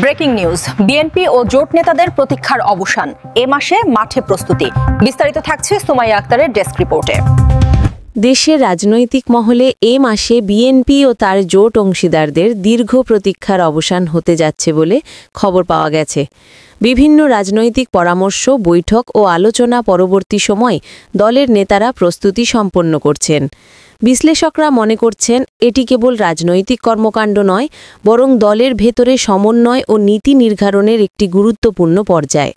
Breaking news, BNP ও জোট নেতাদের প্রতীক্ষার অবসান, এ মাসে মাঠে প্রস্তুতি। বিস্তারিত থাকছে সুমাইয়া আক্তারের ডেস্ক রিপোর্টে। দেশের রাজনৈতিক মহলে এ মাসে বিএনপি ও তার জোট অংশীদারদের দীর্ঘ প্রতীক্ষার অবসান হতে যাচ্ছে বলে খবর পাওয়া গেছে। বিভিন্ন রাজনৈতিক পরামর্শ, বৈঠক ও আলোচনা পরবর্তী সময় দলের নেতারা প্রস্তুতি সম্পন্ন করছেন। বিশ্লেষকরা মনে করছেন এটি কেবল রাজনৈতিক কর্মকাণ্ড নয়, বরং দলের ভেতরে সমন্বয় ও নীতি নির্ধারণের একটি গুরুত্বপূর্ণ পর্যায়।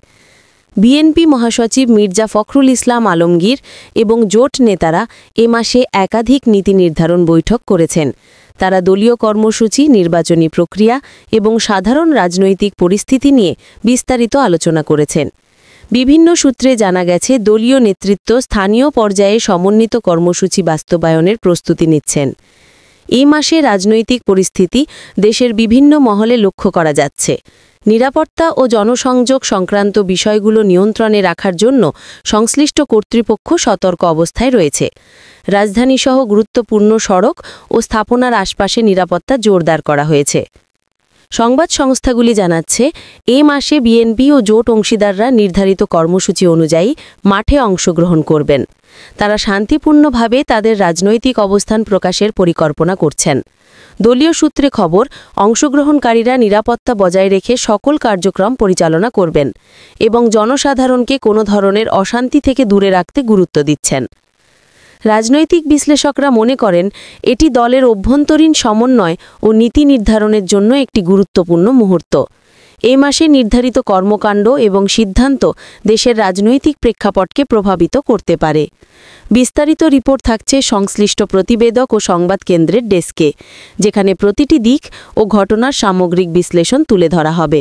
বিএনপি মহাসচিব মির্জা ফখরুল ইসলাম আলমগীর এবং জোট নেতারা এ মাসে একাধিক নীতি নির্ধারণ বৈঠক করেছেন। তারা দলীয় কর্মসূচি, নির্বাচনী প্রক্রিয়া এবং সাধারণ রাজনৈতিক পরিস্থিতি নিয়ে বিস্তারিত আলোচনা করেছেন। বিভিন্ন সূত্রে জানা গেছে দলীয় নেতৃত্ব স্থানীয় পর্যায়ে সমন্বিত কর্মসূচি বাস্তবায়নের প্রস্তুতি নিচ্ছেন। এই মাসে রাজনৈতিক পরিস্থিতি দেশের বিভিন্ন মহলে লক্ষ্য করা যাচ্ছে। নিরাপত্তা ও জনসংযোগ সংক্রান্ত বিষয়গুলো নিয়ন্ত্রণে রাখার জন্য সংশ্লিষ্ট কর্তৃপক্ষ সতর্ক অবস্থায় রয়েছে। রাজধানীসহ গুরুত্বপূর্ণ সড়ক ও স্থাপনার আশপাশে নিরাপত্তা জোরদার করা হয়েছে। সংবাদ সংস্থাগুলি জানাচ্ছে, এ মাসে বিএনপি ও জোট অংশীদাররা নির্ধারিত কর্মসূচি অনুযায়ী মাঠে অংশগ্রহণ করবেন। তারা শান্তিপূর্ণভাবে তাদের রাজনৈতিক অবস্থান প্রকাশের পরিকল্পনা করছেন। দলীয় সূত্রে খবর, অংশগ্রহণকারীরা নিরাপত্তা বজায় রেখে সকল কার্যক্রম পরিচালনা করবেন এবং জনসাধারণকে কোনো ধরনের অশান্তি থেকে দূরে রাখতে গুরুত্ব দিচ্ছেন। রাজনৈতিক বিশ্লেষকরা মনে করেন এটি দলের অভ্যন্তরীণ সমন্বয় ও নীতি নির্ধারণের জন্য একটি গুরুত্বপূর্ণ মুহূর্ত। এ মাসে নির্ধারিত কর্মকাণ্ড এবং সিদ্ধান্ত দেশের রাজনৈতিক প্রেক্ষাপটকে প্রভাবিত করতে পারে। বিস্তারিত রিপোর্ট থাকছে সংশ্লিষ্ট প্রতিবেদক ও সংবাদ কেন্দ্রের ডেস্কে, যেখানে প্রতিটি দিক ও ঘটনার সামগ্রিক বিশ্লেষণ তুলে ধরা হবে।